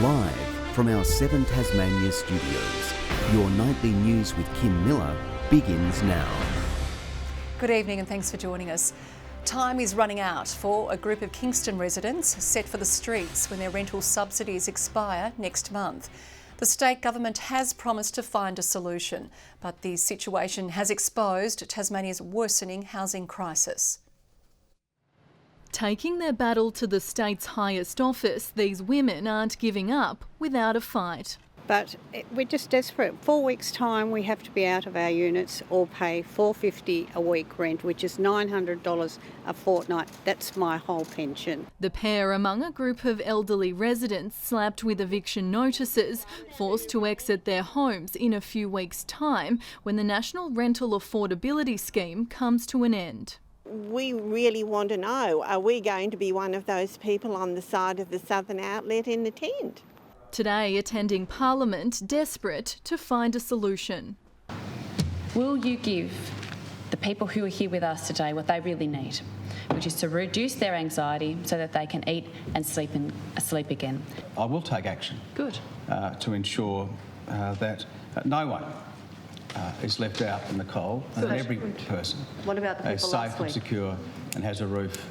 Live from our 7 Tasmania studios, your nightly news with Kim Miller begins now. Good evening and thanks for joining us. Time is running out for a group of Kingston residents set for the streets when their rental subsidies expire next month. The state government has promised to find a solution, but the situation has exposed Tasmania's worsening housing crisis. Taking their battle to the state's highest office, these women aren't giving up without a fight. But we're just desperate. 4 weeks' time we have to be out of our units or pay $450 a week rent, which is $900 a fortnight. That's my whole pension. The pair among a group of elderly residents slapped with eviction notices, forced to exit their homes in a few weeks' time when the National Rental Affordability Scheme comes to an end. We really want to know, are we going to be one of those people on the side of the southern outlet in the tent? Today, attending Parliament, desperate to find a solution. Will you give the people who are here with us today what they really need, which is to reduce their anxiety so that they can eat and sleep again? I will take action. Good. To ensure that no one is left out in the cold, and that every person is safe and secure and has a roof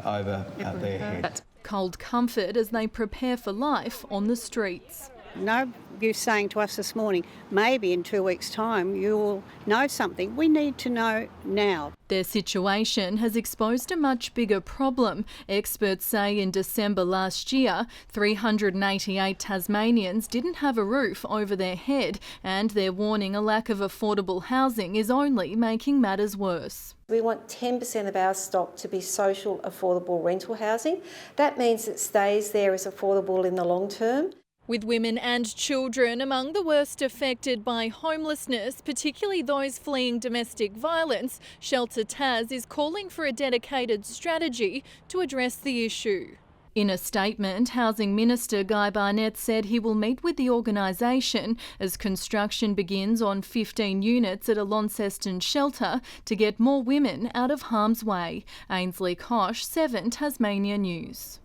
over their head. Cold comfort as they prepare for life on the streets. No use saying to us this morning, maybe in 2 weeks' time you'll know something. We need to know now. Their situation has exposed a much bigger problem. Experts say in December last year, 388 Tasmanians didn't have a roof over their head, and they're warning a lack of affordable housing is only making matters worse. We want 10% of our stock to be social, affordable rental housing. That means it stays there as affordable in the long term. With women and children among the worst affected by homelessness, particularly those fleeing domestic violence, Shelter Tas is calling for a dedicated strategy to address the issue. In a statement, Housing Minister Guy Barnett said he will meet with the organisation as construction begins on 15 units at a Launceston shelter to get more women out of harm's way. Ainsley Kosh, 7 Tasmania News.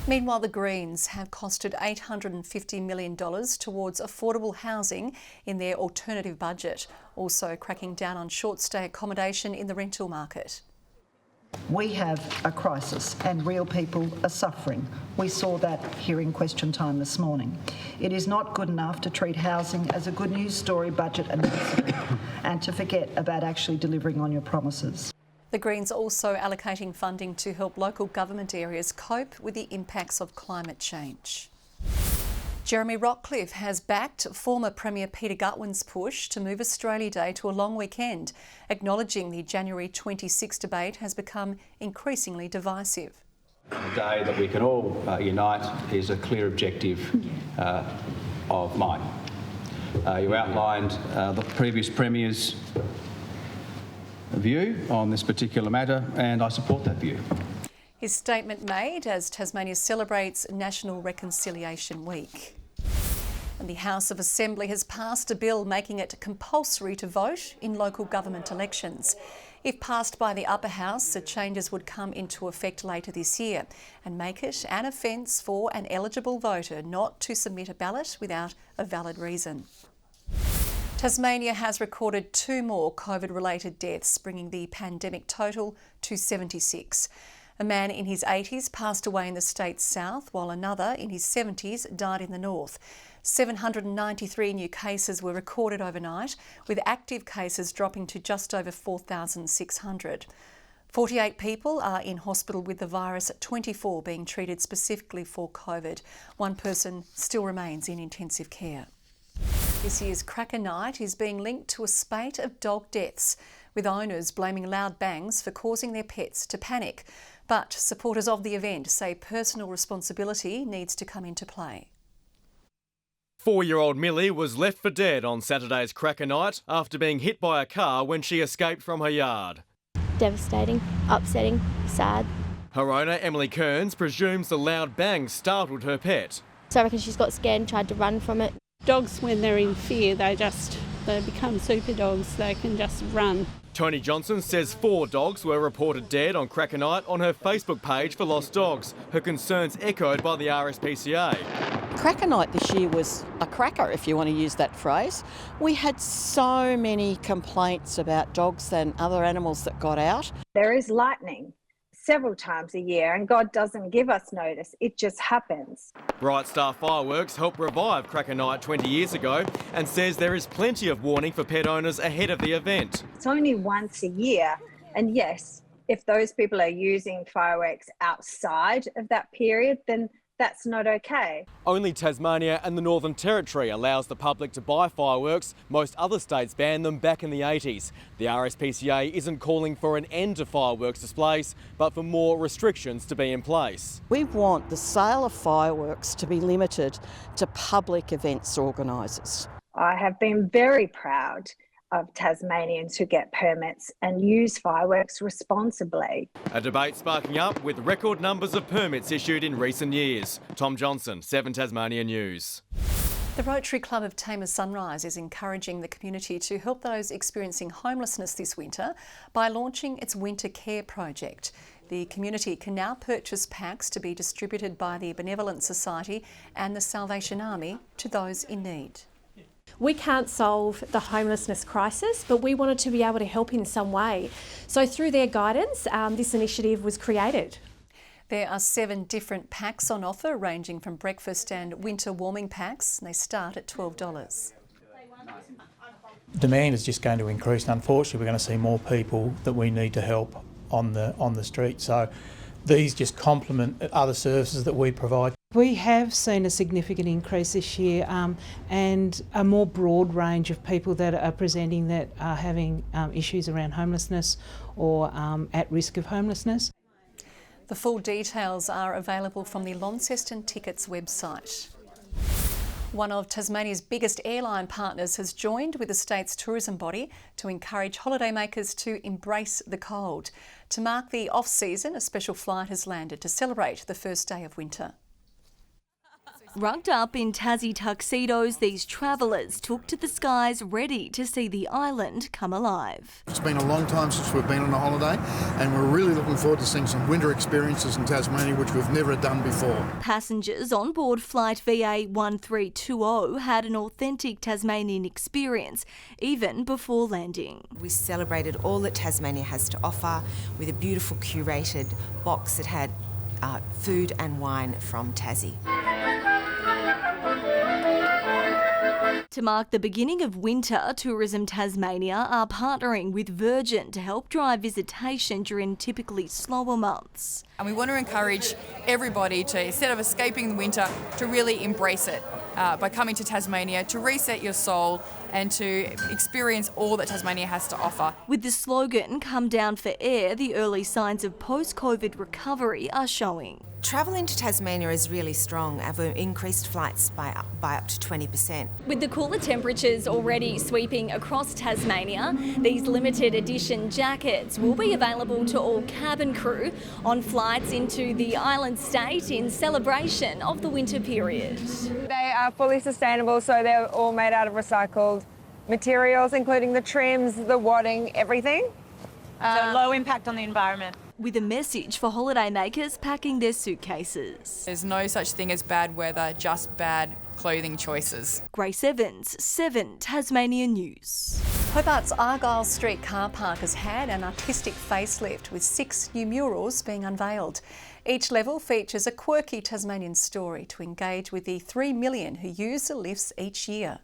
Meanwhile, the Greens have costed $850 million towards affordable housing in their alternative budget, also cracking down on short-stay accommodation in the rental market. We have a crisis and real people are suffering. We saw that here in question time this morning. It is not good enough to treat housing as a good news story budget announcement and to forget about actually delivering on your promises. The Greens are also allocating funding to help local government areas cope with the impacts of climate change. Jeremy Rockcliffe has backed former Premier Peter Gutwin's push to move Australia Day to a long weekend, acknowledging the January 26 debate has become increasingly divisive. A day that we can all unite is a clear objective of mine. You outlined the previous Premier's view on this particular matter, and I support that view. His statement made as Tasmania celebrates National Reconciliation Week. And the House of Assembly has passed a bill making it compulsory to vote in local government elections. If passed by the upper house, the changes would come into effect later this year and make it an offence for an eligible voter not to submit a ballot without a valid reason. Tasmania has recorded 2 more COVID-related deaths, bringing the pandemic total to 76. A man in his 80s passed away in the state's south, while another in his 70s died in the north. 793 new cases were recorded overnight, with active cases dropping to just over 4,600. 48 people are in hospital with the virus, 24 being treated specifically for COVID. 1 person still remains in intensive care. This year's Cracker Night is being linked to a spate of dog deaths, with owners blaming loud bangs for causing their pets to panic. But supporters of the event say personal responsibility needs to come into play. 4-year-old Millie was left for dead on Saturday's Cracker Night after being hit by a car when she escaped from her yard. Devastating, upsetting, sad. Her owner, Emily Kearns, presumes the loud bangs startled her pet. So I reckon she's got scared and tried to run from it. Dogs, when they're in fear, they become super dogs. They can just run. Tony Johnson says 4 dogs were reported dead on Cracker Night on her Facebook page for Lost Dogs, her concerns echoed by the RSPCA. Cracker Night this year was a cracker, if you want to use that phrase. We had so many complaints about dogs and other animals that got out. There is lightning several times a year and God doesn't give us notice, it just happens. Bright Star Fireworks helped revive Cracker Night 20 years ago and says there is plenty of warning for pet owners ahead of the event. It's only once a year, and yes, if those people are using fireworks outside of that period, then that's not okay. Only Tasmania and the Northern Territory allows the public to buy fireworks. Most other states banned them back in the 80s. The RSPCA isn't calling for an end to fireworks displays, but for more restrictions to be in place. We want the sale of fireworks to be limited to public events organisers. I have been very proud of Tasmanians who get permits and use fireworks responsibly. A debate sparking up with record numbers of permits issued in recent years. Tom Johnson, 7 Tasmania News. The Rotary Club of Tamar Sunrise is encouraging the community to help those experiencing homelessness this winter by launching its Winter Care project. The community can now purchase packs to be distributed by the Benevolent Society and the Salvation Army to those in need. We can't solve the homelessness crisis, but we wanted to be able to help in some way. So through their guidance, this initiative was created. There are 7 different packs on offer, ranging from breakfast and winter warming packs. They start at $12. Demand is just going to increase, and unfortunately we're going to see more people that we need to help on the street. So these just complement other services that we provide. We have seen a significant increase this year and a more broad range of people that are presenting that are having issues around homelessness or at risk of homelessness. The full details are available from the Launceston Tickets website. One of Tasmania's biggest airline partners has joined with the state's tourism body to encourage holidaymakers to embrace the cold. To mark the off-season, a special flight has landed to celebrate the first day of winter. Rugged up in Tassie tuxedos, these travellers took to the skies ready to see the island come alive. It's been a long time since we've been on a holiday and we're really looking forward to seeing some winter experiences in Tasmania which we've never done before. Passengers on board flight VA 1320 had an authentic Tasmanian experience even before landing. We celebrated all that Tasmania has to offer with a beautiful curated box that had food and wine from Tassie. To mark the beginning of winter, Tourism Tasmania are partnering with Virgin to help drive visitation during typically slower months. And we want to encourage everybody to, instead of escaping the winter, to really embrace it by coming to Tasmania, to reset your soul and to experience all that Tasmania has to offer. With the slogan, "Come down for air," the early signs of post-COVID recovery are showing. Travel into Tasmania is really strong. We've increased flights by up to 20%. With the cooler temperatures already sweeping across Tasmania, these limited edition jackets will be available to all cabin crew on flights into the island state in celebration of the winter period. They are fully sustainable, so they're all made out of recycled materials, including the trims, the wadding, everything. So low impact on the environment. With a message for holidaymakers packing their suitcases. There's no such thing as bad weather, just bad clothing choices. Grace Evans, 7 Tasmania News. Hobart's Argyle Street car park has had an artistic facelift with 6 new murals being unveiled. Each level features a quirky Tasmanian story to engage with the 3 million who use the lifts each year.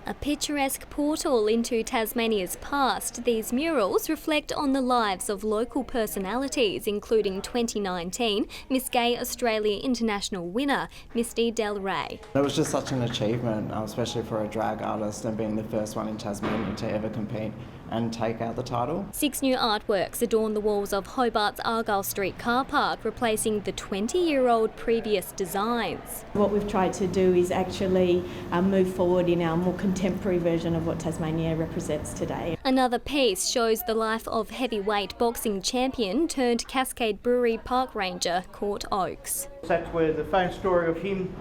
A picturesque portal into Tasmania's past, these murals reflect on the lives of local personalities, including 2019 Miss Gay Australia International winner, Misty Del Rey. It was just such an achievement, especially for a drag artist and being the first one in Tasmania to ever compete and take out the title. 6 new artworks adorn the walls of Hobart's Argyle Street car park, replacing the 20-year-old previous designs. What we've tried to do is actually move forward in our more contemporary version of what Tasmania represents today. Another piece shows the life of heavyweight boxing champion turned Cascade Brewery park ranger Court Oakes. That's where the famous story of him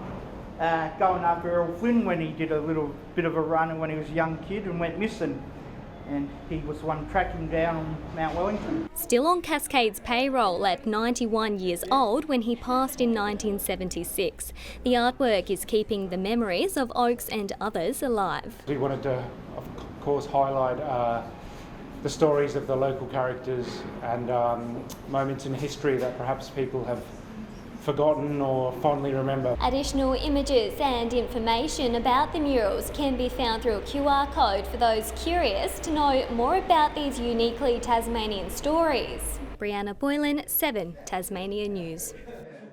going after Errol Flynn when he did a little bit of a run and when he was a young kid and went missing. and he was the one tracking down on Mount Wellington. Still on Cascade's payroll at 91 years old when he passed in 1976. The artwork is keeping the memories of Oakes and others alive. We wanted to, of course, highlight the stories of the local characters and moments in history that perhaps people have forgotten or fondly remember. Additional images and information about the murals can be found through a QR code for those curious to know more about these uniquely Tasmanian stories. Brianna Boylan, 7 Tasmania News.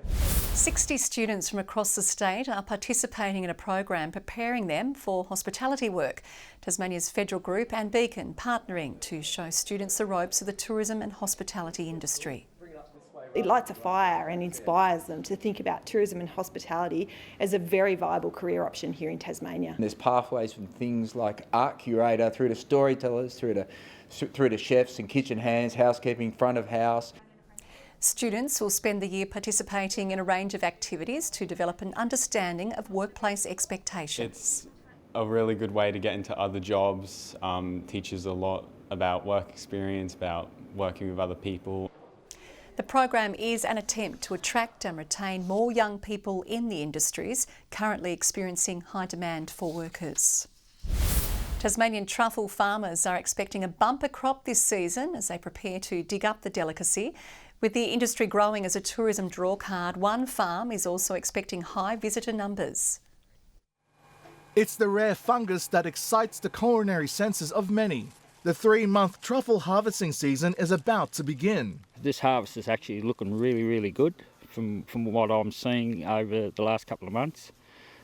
60 students from across the state are participating in a program preparing them for hospitality work. Tasmania's federal group and Beacon partnering to show students the ropes of the tourism and hospitality industry. It lights a fire and inspires them to think about tourism and hospitality as a very viable career option here in Tasmania. There's pathways from things like art curator through to storytellers, through to chefs and kitchen hands, housekeeping, front of house. Students will spend the year participating in a range of activities to develop an understanding of workplace expectations. It's a really good way to get into other jobs, teaches a lot about work experience, about working with other people. The program is an attempt to attract and retain more young people in the industries currently experiencing high demand for workers. Tasmanian truffle farmers are expecting a bumper crop this season as they prepare to dig up the delicacy. With the industry growing as a tourism drawcard, one farm is also expecting high visitor numbers. It's the rare fungus that excites the culinary senses of many. The 3-month truffle harvesting season is about to begin. This harvest is actually looking really, really good from what I'm seeing over the last couple of months.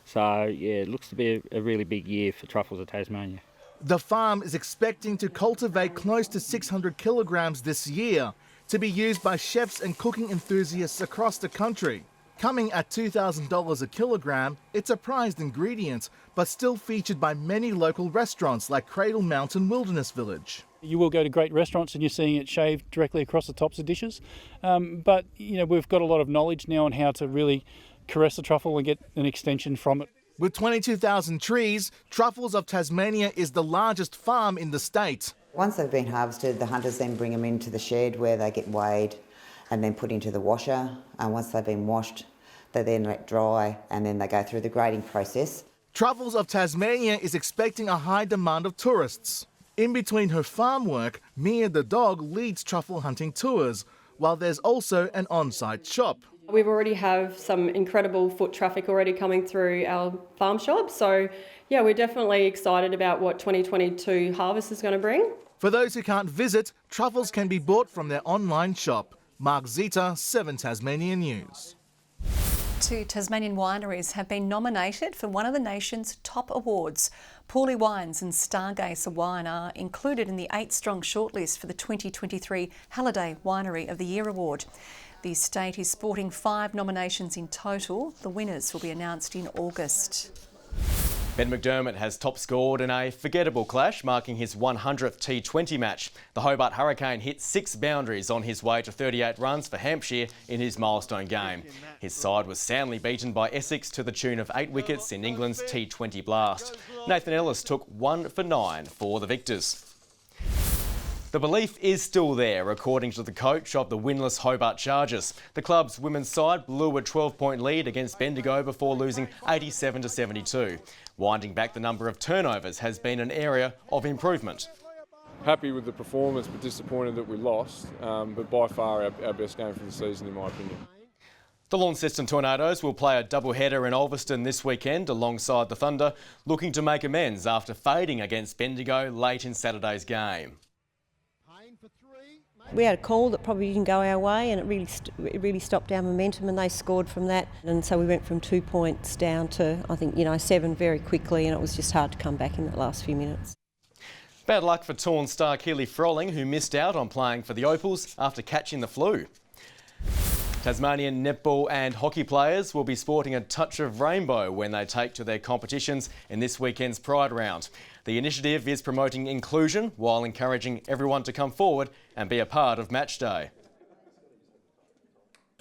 So yeah, it looks to be a really big year for truffles of Tasmania. The farm is expecting to cultivate close to 600 kilograms this year to be used by chefs and cooking enthusiasts across the country. Coming at $2,000 a kilogram, it's a prized ingredient, but still featured by many local restaurants like Cradle Mountain Wilderness Village. You will go to great restaurants and you're seeing it shaved directly across the tops of dishes. But you know, we've got a lot of knowledge now on how to really caress the truffle and get an extension from it. With 22,000 trees, Truffles of Tasmania is the largest farm in the state. Once they've been harvested, the hunters then bring them into the shed where they get weighed and then put into the washer. And once they've been washed, they then let dry and then they go through the grading process. Truffles of Tasmania is expecting a high demand of tourists. In between her farm work, Mia the dog leads truffle hunting tours, while there's also an on-site shop. We already have some incredible foot traffic already coming through our farm shop. So yeah, we're definitely excited about what 2022 harvest is going to bring. For those who can't visit, truffles can be bought from their online shop. Mark Zita, 7 Tasmania News. 2 Tasmanian wineries have been nominated for one of the nation's top awards. Paulie Wines and Stargazer Wine are included in the 8-strong shortlist for the 2023 Halliday Winery of the Year Award. The state is sporting 5 nominations in total. The winners will be announced in August. Ben Mcdermott has top scored in a forgettable clash, marking his 100th T20 match. The Hobart Hurricane hit 6 boundaries on his way to 38 runs for Hampshire in his milestone game. His side was soundly beaten by Essex to the tune of 8 wickets in England's T20 blast. Nathan Ellis took 1 for 9 for the victors. The belief is still there, according to the coach of the winless Hobart Chargers. The club's women's side blew a 12-point lead against Bendigo before losing 87-72. Winding back the number of turnovers has been an area of improvement. Happy with the performance, but disappointed that we lost. But by far our best game for the season, in my opinion. The Launceston Tornadoes will play a double-header in Ulverston this weekend alongside the Thunder, looking to make amends after fading against Bendigo late in Saturday's game. We had a call that probably didn't go our way and it really stopped our momentum, and they scored from that. And so we went from 2 points down to, I think, 7 very quickly, and it was just hard to come back in that last few minutes. Bad luck for Tawn star Keely Frolling, who missed out on playing for the Opals after catching the flu. Tasmanian netball and hockey players will be sporting a touch of rainbow when they take to their competitions in this weekend's Pride round. The initiative is promoting inclusion while encouraging everyone to come forward and be a part of match day.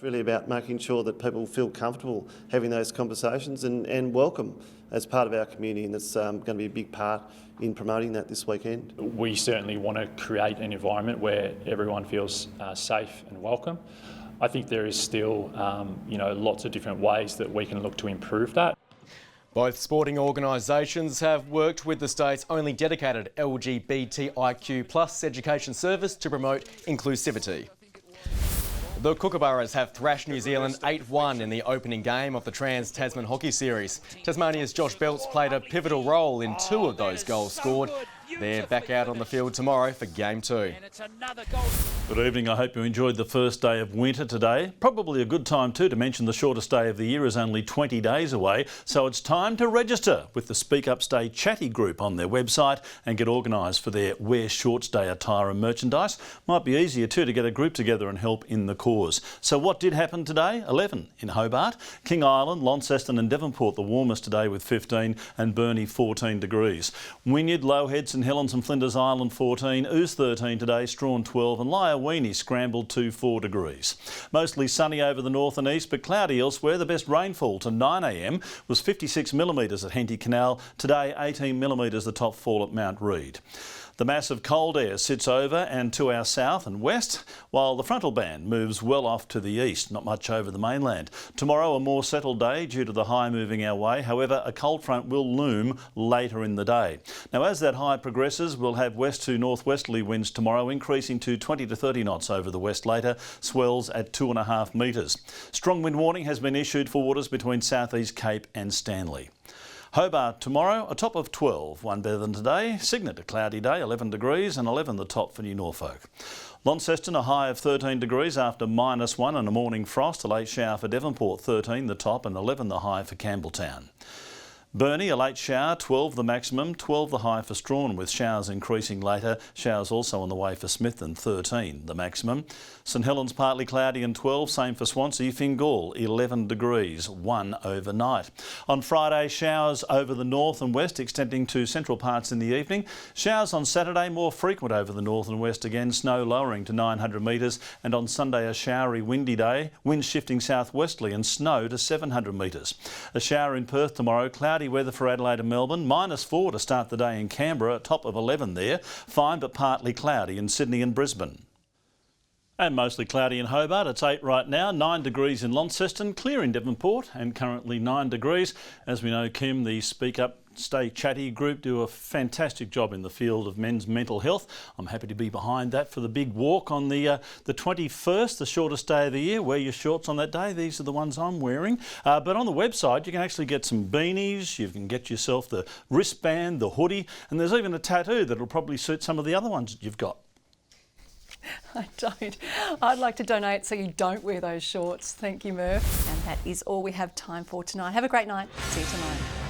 really about making sure that people feel comfortable having those conversations and welcome as part of our community, and that's going to be a big part in promoting that this weekend. We certainly want to create an environment where everyone feels safe and welcome. I think there is still, lots of different ways that we can look to improve that. Both sporting organisations have worked with the state's only dedicated LGBTIQ+ education service to promote inclusivity. The Kookaburras have thrashed New Zealand 8-1 in the opening game of the Trans-Tasman Hockey Series. Tasmania's Josh Belts played a pivotal role in 2 of those goals scored. They're back out on the field tomorrow for Game 2. Good evening. I hope you enjoyed the first day of winter today. Probably a good time too to mention the shortest day of the year is only 20 days away, so it's time to register with the Speak Up Stay Chatty group on their website and get organised for their Wear Shorts Day attire and merchandise. Might be easier too to get a group together and help in the cause. So what did happen today? 11 in Hobart, King Island, Launceston and Devonport the warmest today with 15 and Burnie 14 degrees. Wynyard, Low-Head, St Helens and Flinders Island 14, Ouse 13 today, Strawn 12 and Lyoweeney scrambled to 4 degrees. Mostly sunny over the north and east but cloudy elsewhere. The best rainfall to 9 a.m. was 56 millimetres at Henty Canal. Today 18 millimetres the top fall at Mount Reid. The mass of cold air sits over and to our south and west, while the frontal band moves well off to the east, not much over the mainland. Tomorrow a more settled day due to the high moving our way. However, a cold front will loom later in the day. Now as that high progresses, we'll have west to northwesterly winds tomorrow, increasing to 20 to 30 knots over the west later, swells at 2.5 metres. Strong wind warning has been issued for waters between Southeast Cape and Stanley. Hobart tomorrow, a top of 12, one better than today. Cygnet, a cloudy day, 11 degrees and 11 the top for New Norfolk. Launceston, a high of 13 degrees after -1 and a morning frost. A late shower for Devonport, 13 the top and 11 the high for Campbelltown. Burnie, a late shower, 12 the maximum, 12 the high for Strawn with showers increasing later. Showers also on the way for Smithton, 13 the maximum. St Helens partly cloudy and 12, same for Swansea. Fingal, 11 degrees, 1 overnight. On Friday, showers over the north and west extending to central parts in the evening. Showers on Saturday more frequent over the north and west again, snow lowering to 900 metres. And on Sunday a showery windy day, winds shifting southwesterly and snow to 700 metres. A shower in Perth tomorrow, cloudy weather for Adelaide and Melbourne, -4 to start the day in Canberra, a top of 11 there, fine but partly cloudy in Sydney and Brisbane. And mostly cloudy in Hobart, it's 8 right now, 9 degrees in Launceston, clear in Devonport and currently 9 degrees. As we know, Kim, the Speak Up Stay Chatty group do a fantastic job in the field of men's mental health. I'm happy to be behind that for the big walk on the 21st, the shortest day of the year. Wear your shorts on that day. These are the ones I'm wearing. But on the website, you can actually get some beanies. You can get yourself the wristband, the hoodie, and there's even a tattoo that'll probably suit some of the other ones that you've got. I don't. I'd like to donate so you don't wear those shorts. Thank you, Murph. And that is all we have time for tonight. Have a great night. See you tomorrow.